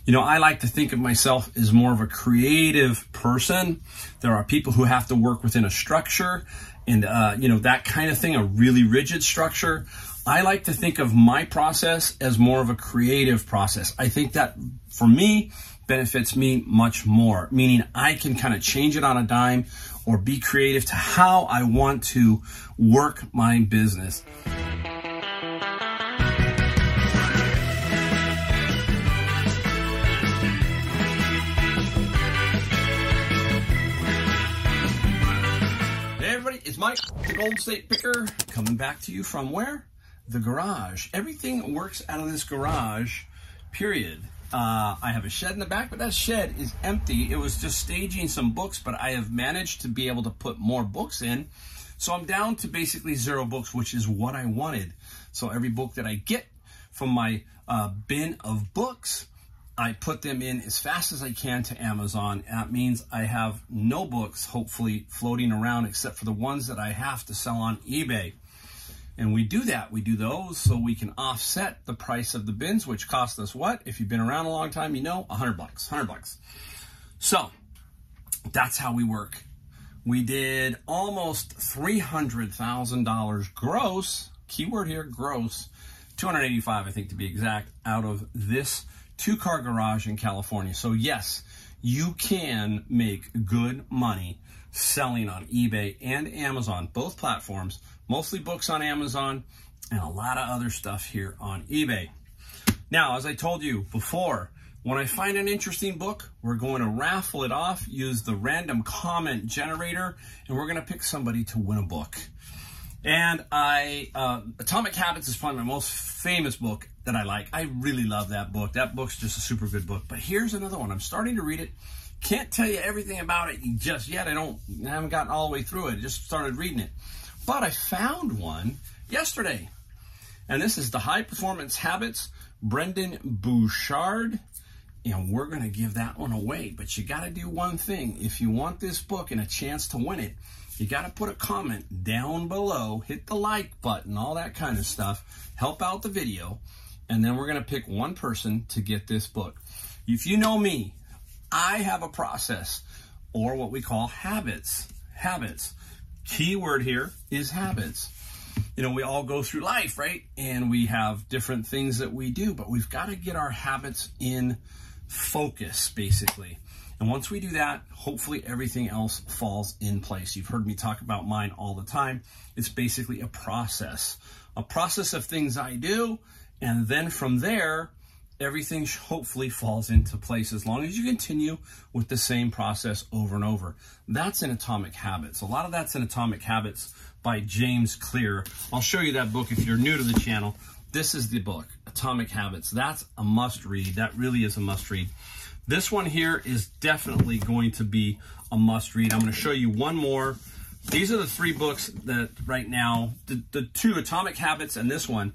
You know, I like to think of myself as more of a creative person. There are people who have to work within a structure and, you know, that kind of thing, a really rigid structure. I like to think of my process as more of a creative process. I think that for me benefits me much more, meaning I can kind of change it on a dime or be creative to how I want to work my business. It's Mike, the Golden State Picker, coming back to you from where? The garage. Everything works out of this garage, period. I have a shed in the back, but that shed is empty. It was just staging some books, but I have managed to be able to put more books in. So I'm down to basically 0 books, which is what I wanted. So every book that I get from my bin of books, I put them in as fast as I can to Amazon. That means I have no books, hopefully, floating around except for the ones that I have to sell on eBay. And we do that. We do those so we can offset the price of the bins, which cost us what? If you've been around a long time, you know, $100, $100. So that's how we work. We did almost $300,000 gross, keyword here, gross, 285, I think to be exact, out of this 2-car garage in California. So yes, you can make good money selling on eBay and Amazon, both platforms, mostly books on Amazon and a lot of other stuff here on eBay. Now, as I told you before, when I find an interesting book, we're going to raffle it off, use the random comment generator, and we're going to pick somebody to win a book. And Atomic Habits is probably my most famous book that I like. I really love that book. That book's just a super good book. But here's another one. I'm starting to read it. Can't tell you everything about it just yet. I haven't gotten all the way through it. I just started reading it. But I found one yesterday. And this is The High Performance Habits, Brendan Bouchard. And we're going to give that one away. But you got to do one thing. If you want this book and a chance to win it, you got to put a comment down below, hit the like button, all that kind of stuff, help out the video, and then we're going to pick one person to get this book. If you know me, I have a process, or what we call habits. Habits. Keyword here is habits. You know, we all go through life, right? And we have different things that we do, but we've got to get our habits in focus, basically. And once we do that, hopefully everything else falls in place. You've heard me talk about mine all the time. It's basically a process of things I do. And then from there, everything hopefully falls into place as long as you continue with the same process over and over. That's in Atomic Habits. A lot of that's in Atomic Habits by James Clear. I'll show you that book if you're new to the channel. This is the book, Atomic Habits. That's a must read. That really is a must read. This one here is definitely going to be a must read. I'm going to show you one more. These are the 3 books that right now, the 2, Atomic Habits and this one,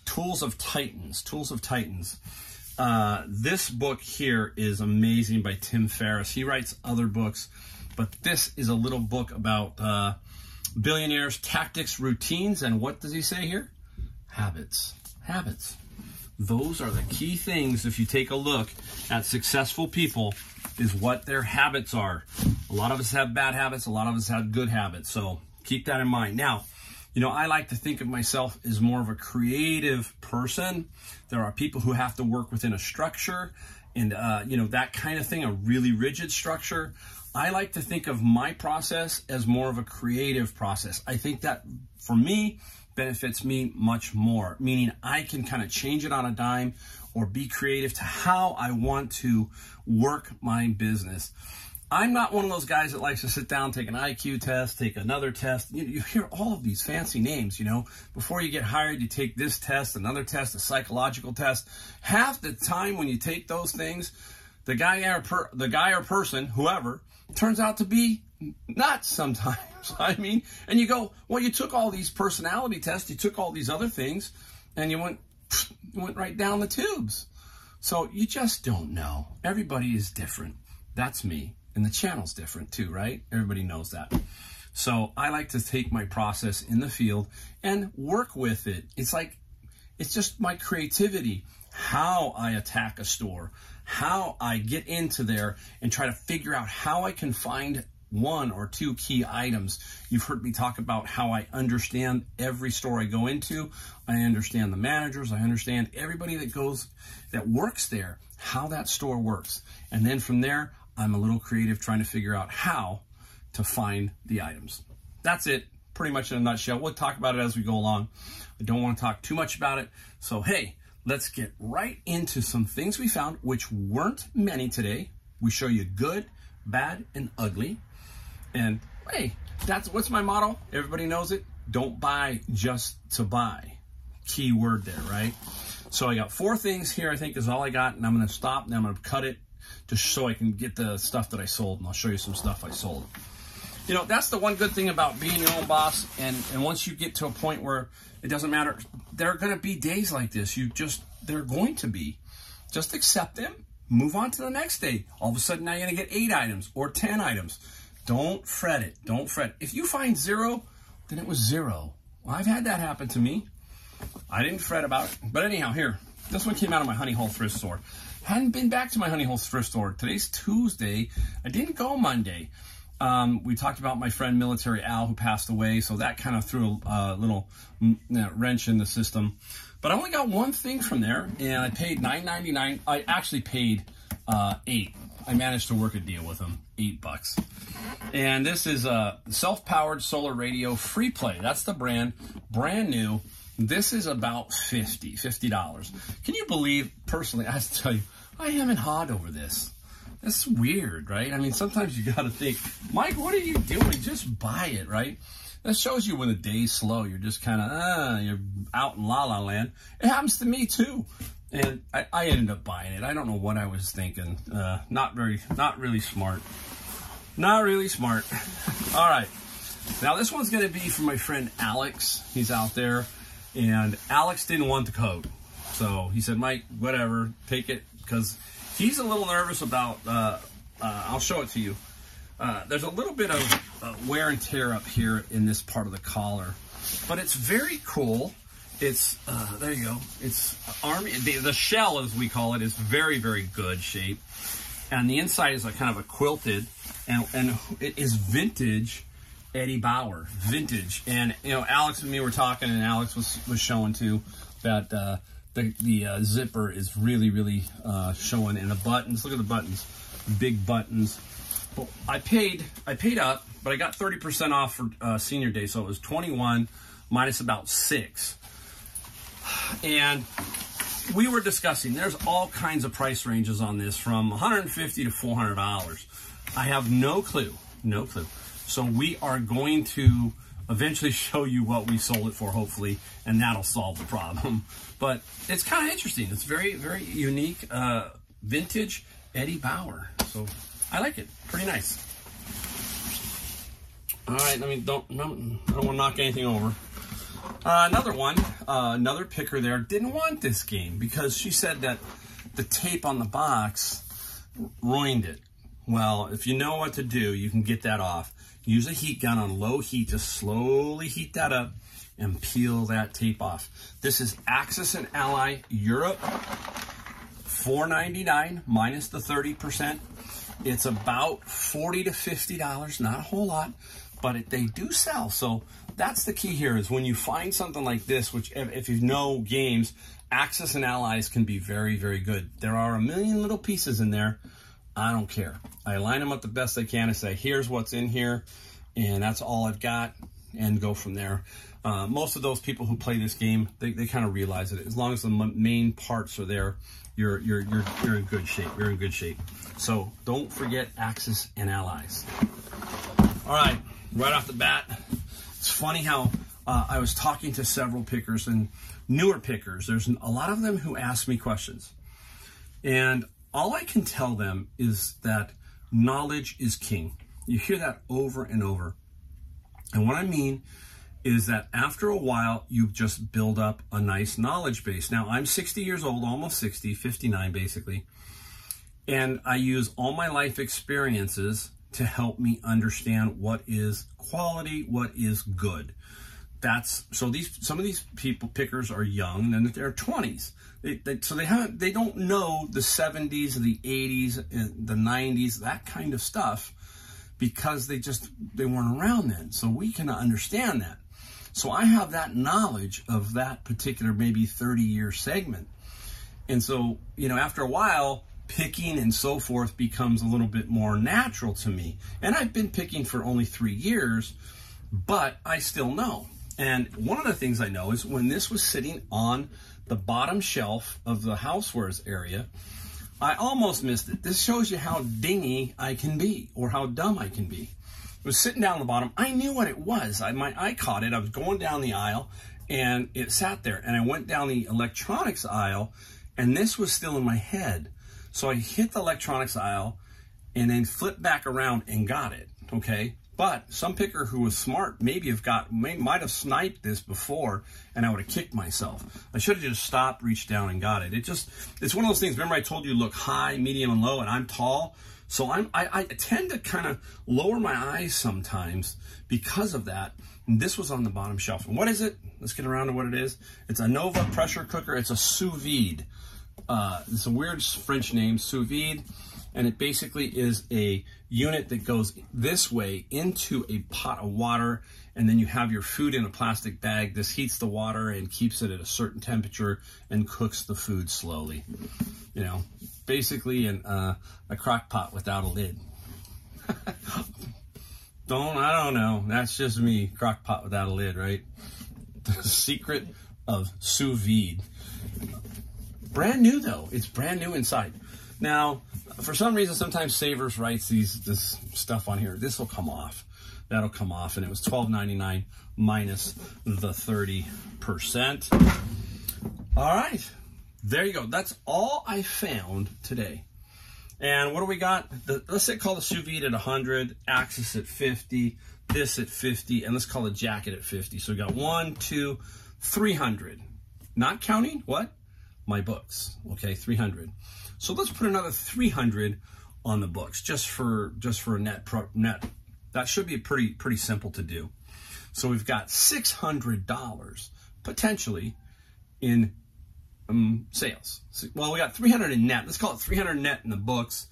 Tools of Titans. Tools of Titans. This book here is amazing by Tim Ferriss. He writes other books, but this is a little book about billionaires, tactics, routines, and what does he say here? Habits. Habits. Those are the key things, if you take a look at successful people, is what their habits are. A lot of us have bad habits. A lot of us have good habits. So keep that in mind. Now, you know, I like to think of myself as more of a creative person. There are people who have to work within a structure and, you know, that kind of thing, a really rigid structure. I like to think of my process as more of a creative process. I think that for me, benefits me much more, meaning I can kind of change it on a dime or be creative to how I want to work my business. I'm not one of those guys that likes to sit down, take an IQ test, take another test. You hear all of these fancy names, you know. Before you get hired, you take this test, another test, a psychological test. Half the time when you take those things, the guy or person, whoever, turns out to be nuts sometimes. I mean, and you go, well, you took all these personality tests, you took all these other things, and you went right down the tubes. So you just don't know. Everybody is different. That's me. And the channel's different too, right? Everybody knows that. So I like to take my process in the field and work with it. It's just my creativity, how I attack a store, how I get into there and try to figure out how I can find one or two key items. You've heard me talk about how I understand every store I go into. I understand the managers. I understand everybody that works there, how that store works. And then from there, I'm a little creative trying to figure out how to find the items. That's it, pretty much in a nutshell. We'll talk about it as we go along. I don't want to talk too much about it. So, hey, let's get right into some things we found, which weren't many today. We show you good, bad, and ugly. And hey, what's my motto? Everybody knows it. Don't buy just to buy. Key word there, right? So I got 4 things here, I think is all I got. And I'm going to stop and I'm going to cut it just so I can get the stuff that I sold. And I'll show you some stuff I sold. You know, that's the one good thing about being your own boss. And once you get to a point where it doesn't matter, there are going to be days like this. They're going to be. Just accept them. Move on to the next day. All of a sudden, now you're going to get 8 items or 10 items. Don't fret it. Don't fret. If you find 0, then it was 0. Well, I've had that happen to me. I didn't fret about it. But anyhow, here. This one came out of my Honey Hole thrift store. Hadn't been back to my Honey Hole thrift store. Today's Tuesday. I didn't go Monday. We talked about my friend Military Al who passed away, so that kind of threw a little wrench in the system. But I only got one thing from there, and I paid $9.99. I actually paid $8. I managed to work a deal with them, $8. And this is a self-powered solar radio free play. That's the brand, brand new. This is about $50. Can you believe, personally, I have to tell you, I am in hot over this. That's weird, right? I mean, sometimes you got to think, Mike, what are you doing? Just buy it, right? That shows you when the day's slow. You're just kind of, you're out in la-la land. It happens to me, too. And I ended up buying it. I don't know what I was thinking. Not really smart. Not really smart. All right. Now, this one's going to be for my friend Alex. He's out there. And Alex didn't want the code. So he said, Mike, whatever, take it. Because he's a little nervous about, I'll show it to you. There's a little bit of wear and tear up here in this part of the collar. But it's very cool. It's, there you go. It's Army, the shell, as we call it, is very, very good shape. And the inside is kind of a quilted. And it is vintage Eddie Bauer, vintage. And, you know, Alex and me were talking, and Alex was showing, too, that the zipper is really, really showing. And the buttons, look at the buttons, big buttons. Well, I paid up, but I got 30% off for senior day, so it was 21 minus about 6. And we were discussing, there's all kinds of price ranges on this, from $150 to $400. I have no clue. So we are going to eventually show you what we sold it for, hopefully, and that'll solve the problem. But it's kind of interesting. It's very, very unique, vintage Eddie Bauer. So I like it. Pretty nice. All right, I don't want to knock anything over. Another one, another picker there didn't want this game because she said that the tape on the box ruined it. Well, if you know what to do, you can get that off. Use a heat gun on low heat to slowly heat that up and peel that tape off. This is Axis and Ally Europe, $4.99 minus the 30%. It's about $40 to $50, not a whole lot, but they do sell. So that's the key here, is when you find something like this, which if you know games, Axis and Allies can be very, very good. There are a million little pieces in there. I don't care. I line them up the best I can and say, here's what's in here, and that's all I've got, and go from there. Most of those people who play this game, they kind of realize it. As long as the main parts are there, you're in good shape. You're in good shape. So don't forget Axis and Allies. All right, right off the bat, it's funny how I was talking to several pickers and newer pickers. There's a lot of them who ask me questions, and all I can tell them is that knowledge is king. You hear that over and over. And what I mean is that after a while, you just build up a nice knowledge base. Now, I'm 60 years old, almost 60, 59 basically. And I use all my life experiences to help me understand what is quality, what is good. so some of these pickers are young and they're 20s. So they don't know the 70s, the 80s, the 90s, that kind of stuff, because they weren't around then. So we cannot understand that. So I have that knowledge of that particular maybe 30-year segment. And so, you know, after a while, picking and so forth becomes a little bit more natural to me. And I've been picking for only 3 years, but I still know. And one of the things I know is when this was sitting on the bottom shelf of the housewares area, I almost missed it. This shows you how dingy I can be, or how dumb I can be. It was sitting down on the bottom. I knew what it was. My eye caught it. I was going down the aisle and it sat there, and I went down the electronics aisle and this was still in my head. So I hit the electronics aisle and then flipped back around and got it, okay? But some picker who was smart might have sniped this before, and I would have kicked myself. I should have just stopped, reached down, and got it. It's one of those things. Remember I told you look high, medium, and low, and I'm tall. So I tend to kind of lower my eyes sometimes because of that. And this was on the bottom shelf. And what is it? Let's get around to what it is. It's a Nova pressure cooker. It's a sous vide. It's a weird French name, sous vide. And it basically is a unit that goes this way into a pot of water, and then you have your food in a plastic bag. This heats the water and keeps it at a certain temperature and cooks the food slowly. You know, basically a crock pot without a lid. I don't know. That's just me. Crock pot without a lid, right? The secret of sous vide. Brand new though. It's brand new inside. Now, for some reason, sometimes Savers writes this stuff on here. This will come off. That'll come off, and it was $12.99 minus the 30%. All right, there you go. That's all I found today. And what do we got? Let's say call the sous vide at 100, Axis at 50, this at 50, and let's call the jacket at 50. So we got 1, 2, 300. Not counting what? My books. Okay, 300. So let's put another 300 on the books just for a net. That should be pretty simple to do. So we've got $600 potentially in sales. Well, we got 300 in net. Let's call it 300 net in the books.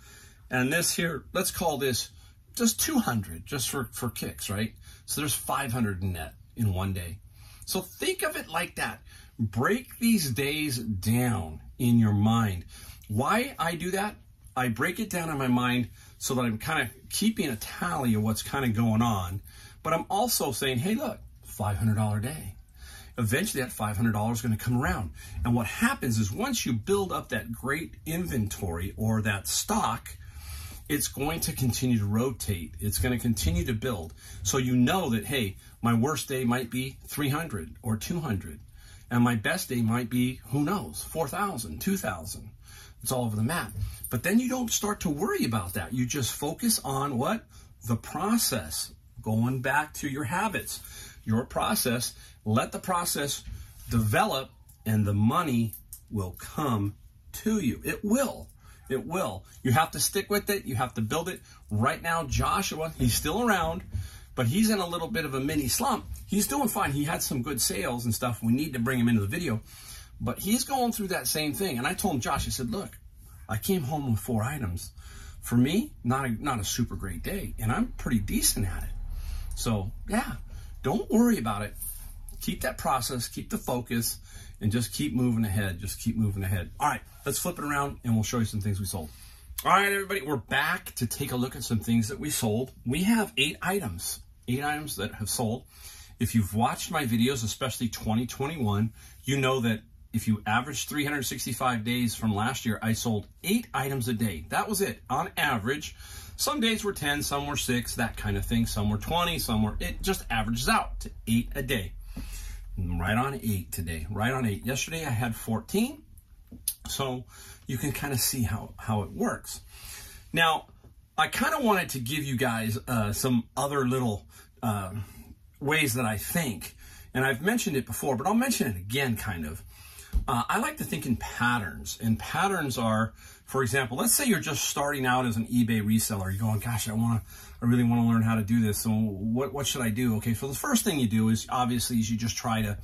And this here, let's call this just 200 just for kicks, right? So there's 500 in net in one day. So think of it like that. Break these days down in your mind. Why I do that? I break it down in my mind so that I'm kind of keeping a tally of what's kind of going on, but I'm also saying, hey, look, $500 day. Eventually that $500 is going to come around. And what happens is once you build up that great inventory or that stock, it's going to continue to rotate. It's going to continue to build. So you know that, hey, my worst day might be 300 or 200. And my best day might be, who knows, 4,000, 2,000. It's all over the map. But then you don't start to worry about that. You just focus on what? The process. Going back to your habits, your process. Let the process develop and the money will come to you. It will. It will. You have to stick with it. You have to build it. Right now, Joshua, he's still around, but he's in a little bit of a mini slump. He's doing fine. He had some good sales and stuff. We need to bring him into the video. But he's going through that same thing. And I told him, Josh, I said, look, I came home with 4 items. For me, not a super great day. And I'm pretty decent at it. So, yeah, don't worry about it. Keep that process, keep the focus, and just keep moving ahead. Just keep moving ahead. All right, let's flip it around, and we'll show you some things we sold. All right, everybody, we're back to take a look at some things that we sold. We have 8 items. 8 items that have sold. If you've watched my videos, especially 2021, you know that if you average 365 days from last year, I sold 8 items a day. That was it, on average. Some days were 10, some were 6, that kind of thing. Some were 20, it just averages out to 8 a day. Right on 8 today, right on 8. Yesterday I had 14, so you can kind of see how it works. Now, I kind of wanted to give you guys some other little ways that I think, and I've mentioned it before, but I'll mention it again kind of. I like to think in patterns, and patterns are For example, let's say you're just starting out as an eBay reseller. You're going, gosh, I really want to learn how to do this. So what should I do? Okay, so the first thing you do is obviously you just try to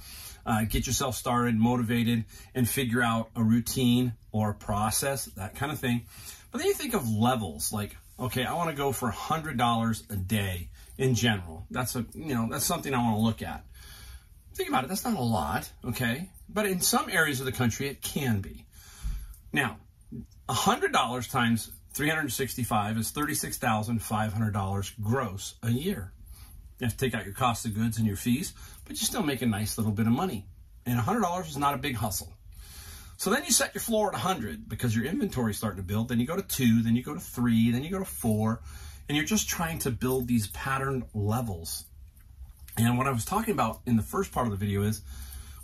get yourself started, motivated, and figure out a routine or a process, that kind of thing. But then you think of levels, like, okay, I want to go for $100 a day in general. That's that's something I want to look at. Think about it, that's not a lot, okay? But in some areas of the country, it can be. Now, $100 times 365 is $36,500 gross a year. You have to take out your cost of goods and your fees, but you still make a nice little bit of money. And $100 is not a big hustle. So then you set your floor at 100 because your inventory is starting to build. Then you go to 2, then you go to 3, then you go to 4, and you're just trying to build these pattern levels. And what I was talking about in the first part of the video is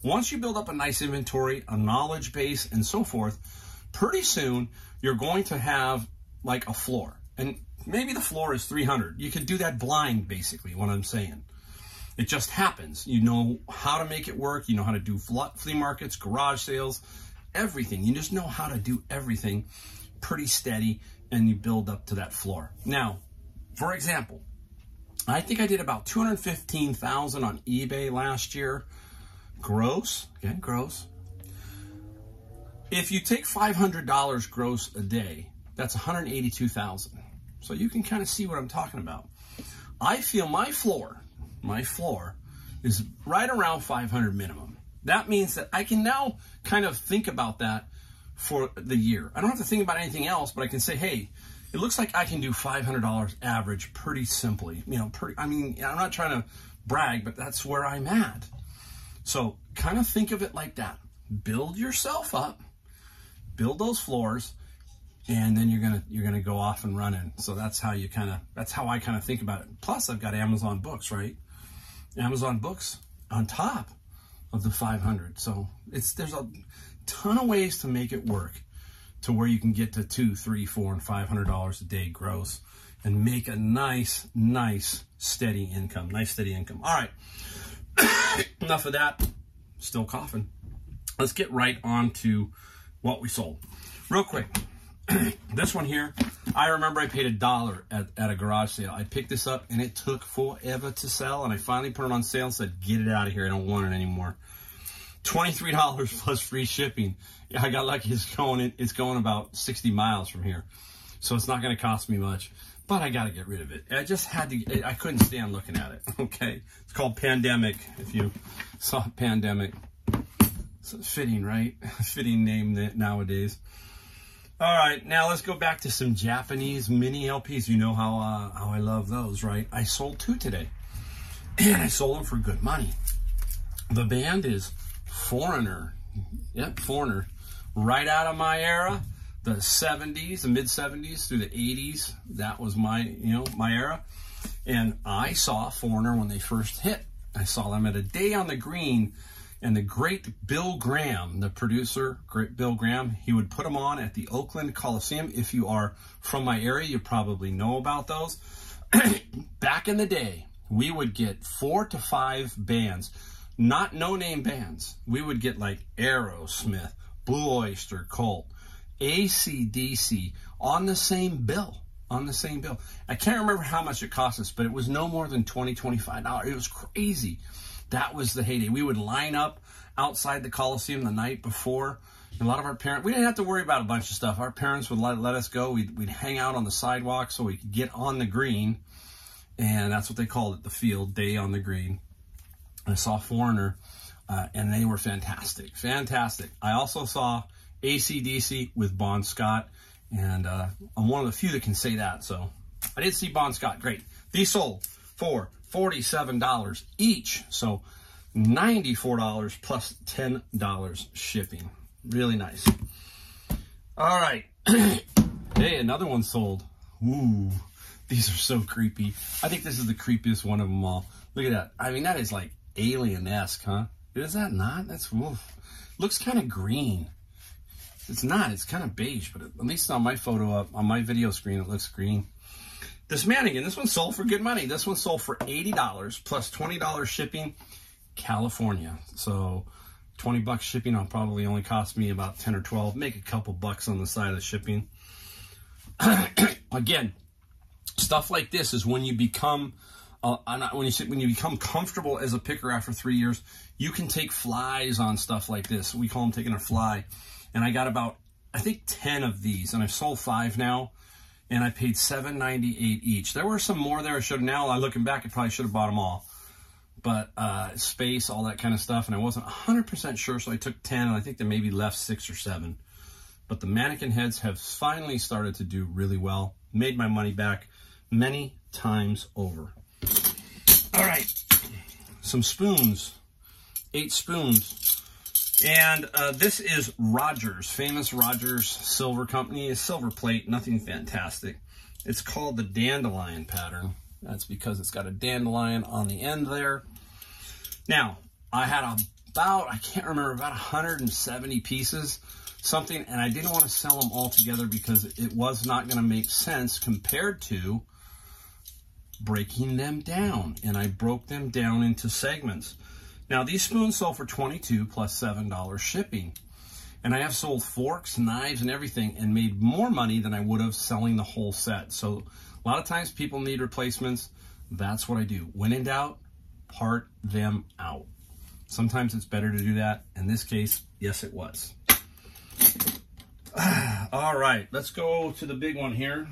once you build up a nice inventory, a knowledge base, and so forth, pretty soon you're going to have like a floor. And maybe the floor is 300. You can do that blind, basically, what I'm saying. It just happens. You know how to make it work. You know how to do flea markets, garage sales, everything. You just know how to do everything pretty steady, and you build up to that floor. Now, for example, I think I did about $215,000 on eBay last year. Gross, again, gross. If you take $500 gross a day, that's $182,000. So you can kind of see what I'm talking about. I feel my floor is right around 500 minimum. That means that I can now kind of think about that for the year. I don't have to think about anything else, but I can say, hey, it looks like I can do $500 average pretty simply. I mean, I'm not trying to brag, but that's where I'm at. So kind of think of it like that. Build yourself up, build those floors, and then you're gonna go off and running. So that's how I kind of think about it. Plus, I've got Amazon books, right? Amazon books on top of the 500. So there's a ton of ways to make it work to where you can get to $200, $300, $400, and $500 a day gross and make a nice steady income. All right, enough of that. Still coughing. Let's get right on to what we sold. Real quick, this one here, I remember I paid $1 at a garage sale. I picked this up and it took forever to sell, and I finally put it on sale and said, get it out of here, I don't want it anymore. $23 plus free shipping. Yeah, I got lucky. It's going about 60 miles from here, so it's not going to cost me much. But I got to get rid of it. I just had to. I couldn't stand looking at it. Okay, it's called Pandemic. If you saw Pandemic, it's fitting, right? Fitting name nowadays. All right, now let's go back to some Japanese Mini Lps. You know how I love those, right? I sold 2 today, and I sold them for good money. The band is Foreigner. Yep, Foreigner. Right out of my era, the 70s, the mid-70s through the 80s. That was my era. And I saw Foreigner when they first hit. I saw them at a Day on the Green, and the great Bill Graham, the producer, great Bill Graham, he would put them on at the Oakland Coliseum. If you are from my area, you probably know about those. Back in the day, we would get 4 to 5 bands. Not no-name bands. We would get like Aerosmith, Blue Oyster Cult, AC/DC on the same bill. I can't remember how much it cost us, but it was no more than $20, $25. It was crazy. That was the heyday. We would line up outside the Coliseum the night before. And a lot of our parents, we didn't have to worry about a bunch of stuff. Our parents would let us go. We'd hang out on the sidewalk so we could get on the green. And that's what they called it, the field, Day on the Green. I saw Foreigner, and they were fantastic. I also saw AC/DC with Bon Scott, and I'm one of the few that can say that. So I did see Bon Scott. Great. These sold for $47 each, so $94 plus $10 shipping. Really nice. All right. Hey, another one sold. Ooh, these are so creepy. I think this is the creepiest one of them all. Look at that. I mean, that is like alien-esque, huh? Is that not? That's woof. Looks kind of green. It's not. It's kind of beige, but at least on my photo up on my video screen, it looks green. This mannequin, this one sold for good money. This one sold for $80 plus $20 shipping, California. So 20 bucks shipping. It'll probably only cost me about 10 or 12. Make a couple bucks on the side of the shipping. Again, stuff like this is when you become when you become comfortable as a picker after 3 years. You can take flies on stuff like this. We call them taking a fly. And I got about, I think, 10 of these, and I've sold 5 now, and I paid $7.98 each. There were some more there. I should have, now looking back, I probably should have bought them all. But space, all that kind of stuff, and I wasn't 100% sure, so I took 10, and I think they maybe left 6 or 7. But the mannequin heads have finally started to do really well. Made my money back many times over. All right, some spoons, 8 spoons. And this is Rogers, famous Rogers silver company, a silver plate, nothing fantastic. It's called the dandelion pattern. That's because it's got a dandelion on the end there. Now, I had about, I can't remember, about 170 pieces, something, and I didn't want to sell them all together because it was not going to make sense compared to breaking them down. And I broke them down into segments. Now, these spoons sold for $22 plus $7 shipping. And I have sold forks, knives, and everything and made more money than I would have selling the whole set. So a lot of times people need replacements. That's what I do. When in doubt, part them out. Sometimes it's better to do that. In this case, yes, it was. All right, let's go to the big one here.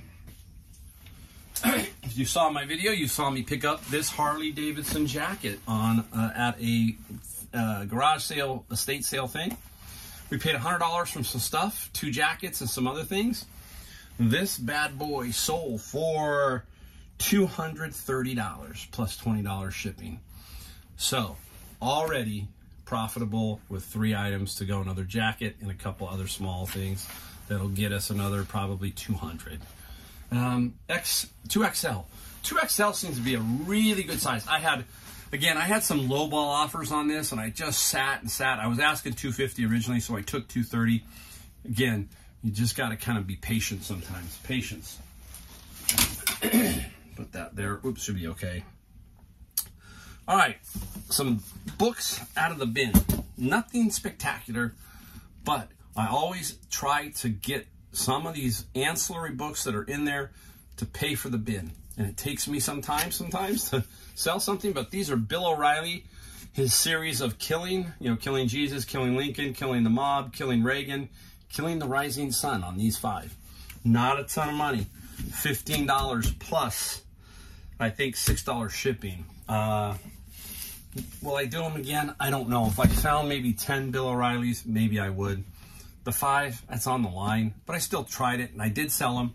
If you saw my video, you saw me pick up this Harley Davidson jacket on at a garage sale, estate sale thing. We paid $100 from some stuff, 2 jackets and some other things. This bad boy sold for $230 plus $20 shipping. So already profitable with 3 items to go, another jacket and a couple other small things that'll get us another probably 200. 2XL. 2XL seems to be a really good size. I had some lowball offers on this, and I just sat and sat. I was asking $250 originally, so I took $230. Again, you just got to kind of be patient sometimes. Patience. Put that there. Oops, should be okay. All right, some books out of the bin. Nothing spectacular, but I always try to get some of these ancillary books that are in there to pay for the bin. And it takes me some time sometimes to sell something, but these are Bill O'Reilly, his series of killing, killing Jesus, killing Lincoln, killing the mob, killing Reagan, killing the rising sun on these 5. Not a ton of money. $15 plus, I think, $6 shipping. Will I do them again? I don't know. If I found maybe 10 Bill O'Reillys, maybe I would. The 5, that's on the line, but I still tried it, and I did sell them,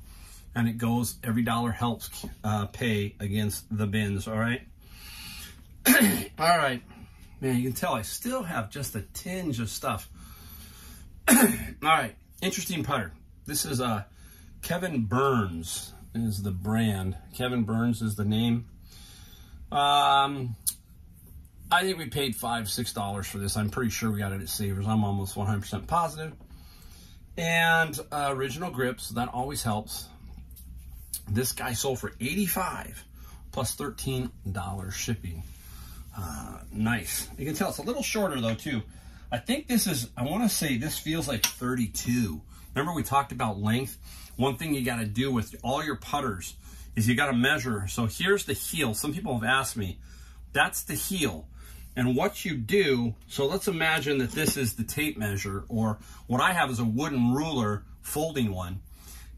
and it goes, every dollar helps pay against the bins, all right? All right. Man, you can tell I still have just a tinge of stuff. All right, interesting putter. This is Kevin Burns is the brand. Kevin Burns is the name. I think we paid $5, $6 for this. I'm pretty sure we got it at Savers. I'm almost 100% positive. And original grips, that always helps. This guy sold for $85 plus $13 shipping. Nice. You can tell it's a little shorter though too. I think this is, I want to say this feels like 32. Remember we talked about length? One thing you got to do with all your putters is you got to measure. So here's the heel. Some people have asked me, that's the heel. And what you do, so let's imagine that this is the tape measure, or what I have is a wooden ruler, folding one.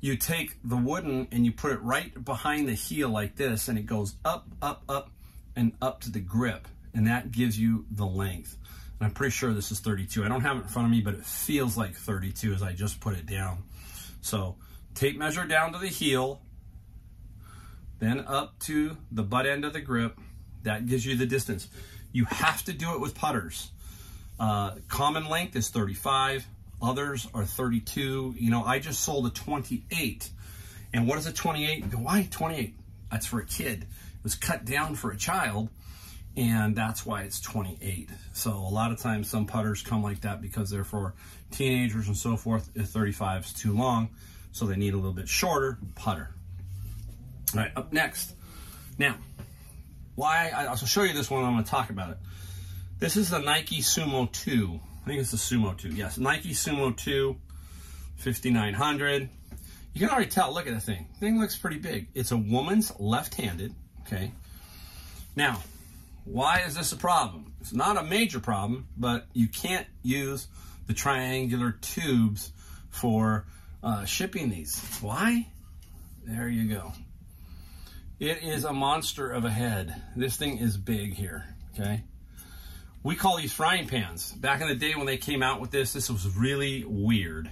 You take the wooden and you put it right behind the heel like this, and it goes up, up, up, and up to the grip. And that gives you the length. And I'm pretty sure this is 32. I don't have it in front of me, but it feels like 32 as I just put it down. So tape measure down to the heel, then up to the butt end of the grip. That gives you the distance. You have to do it with putters. Common length is 35. Others are 32. I just sold a 28. And what is a 28? Why 28? That's for a kid. It was cut down for a child, and that's why it's 28. So a lot of times some putters come like that because they're for teenagers and so forth. 35 is too long, so they need a little bit shorter putter. All right, up next. Now, I'll show you this one. I'm going to talk about it. This is the Nike Sumo 2. I think it's the Sumo 2. Yes, Nike Sumo 2, 5,900. You can already tell, look at the thing. The thing looks pretty big. It's a woman's left-handed, okay? Now, why is this a problem? It's not a major problem, but you can't use the triangular tubes for shipping these. Why? There you go. It is a monster of a head. This thing is big here, okay? We call these frying pans. Back in the day when they came out with this was really weird.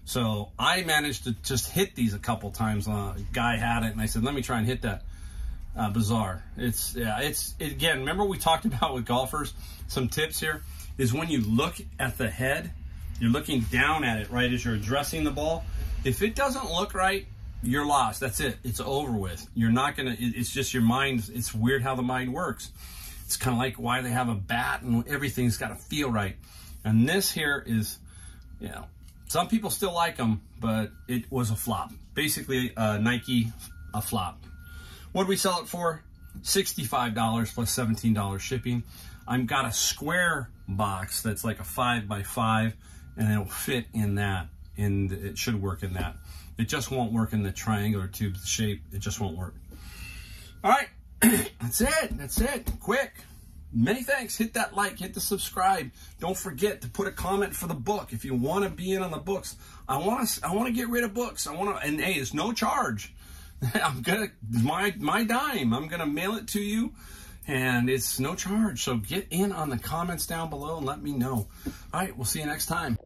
So I managed to just hit these a couple times. A guy had it, and I said, let me try and hit that. Bizarre. It's again, remember we talked about with golfers, some tips here, is when you look at the head, you're looking down at it, right, as you're addressing the ball. If it doesn't look right, you're lost. That's it. It's over with. You're not going to, it's just your mind. It's weird how the mind works. It's kind of like why they have a bat and everything's got to feel right. And this here is, you know, some people still like them, but it was a flop. Basically, Nike, a flop. What did we sell it for? $65 plus $17 shipping. I've got a square box that's like a 5x5, and it'll fit in that, and it should work in that. It just won't work in the triangular tube shape. It just won't work. All right, that's it. That's it. Quick. Many thanks. Hit that like, hit the subscribe. Don't forget to put a comment for the book if you want to be in on the books. I want to get rid of books. And hey, it's no charge. I'm gonna my dime. I'm gonna mail it to you, and it's no charge. So get in on the comments down below and let me know. All right, we'll see you next time.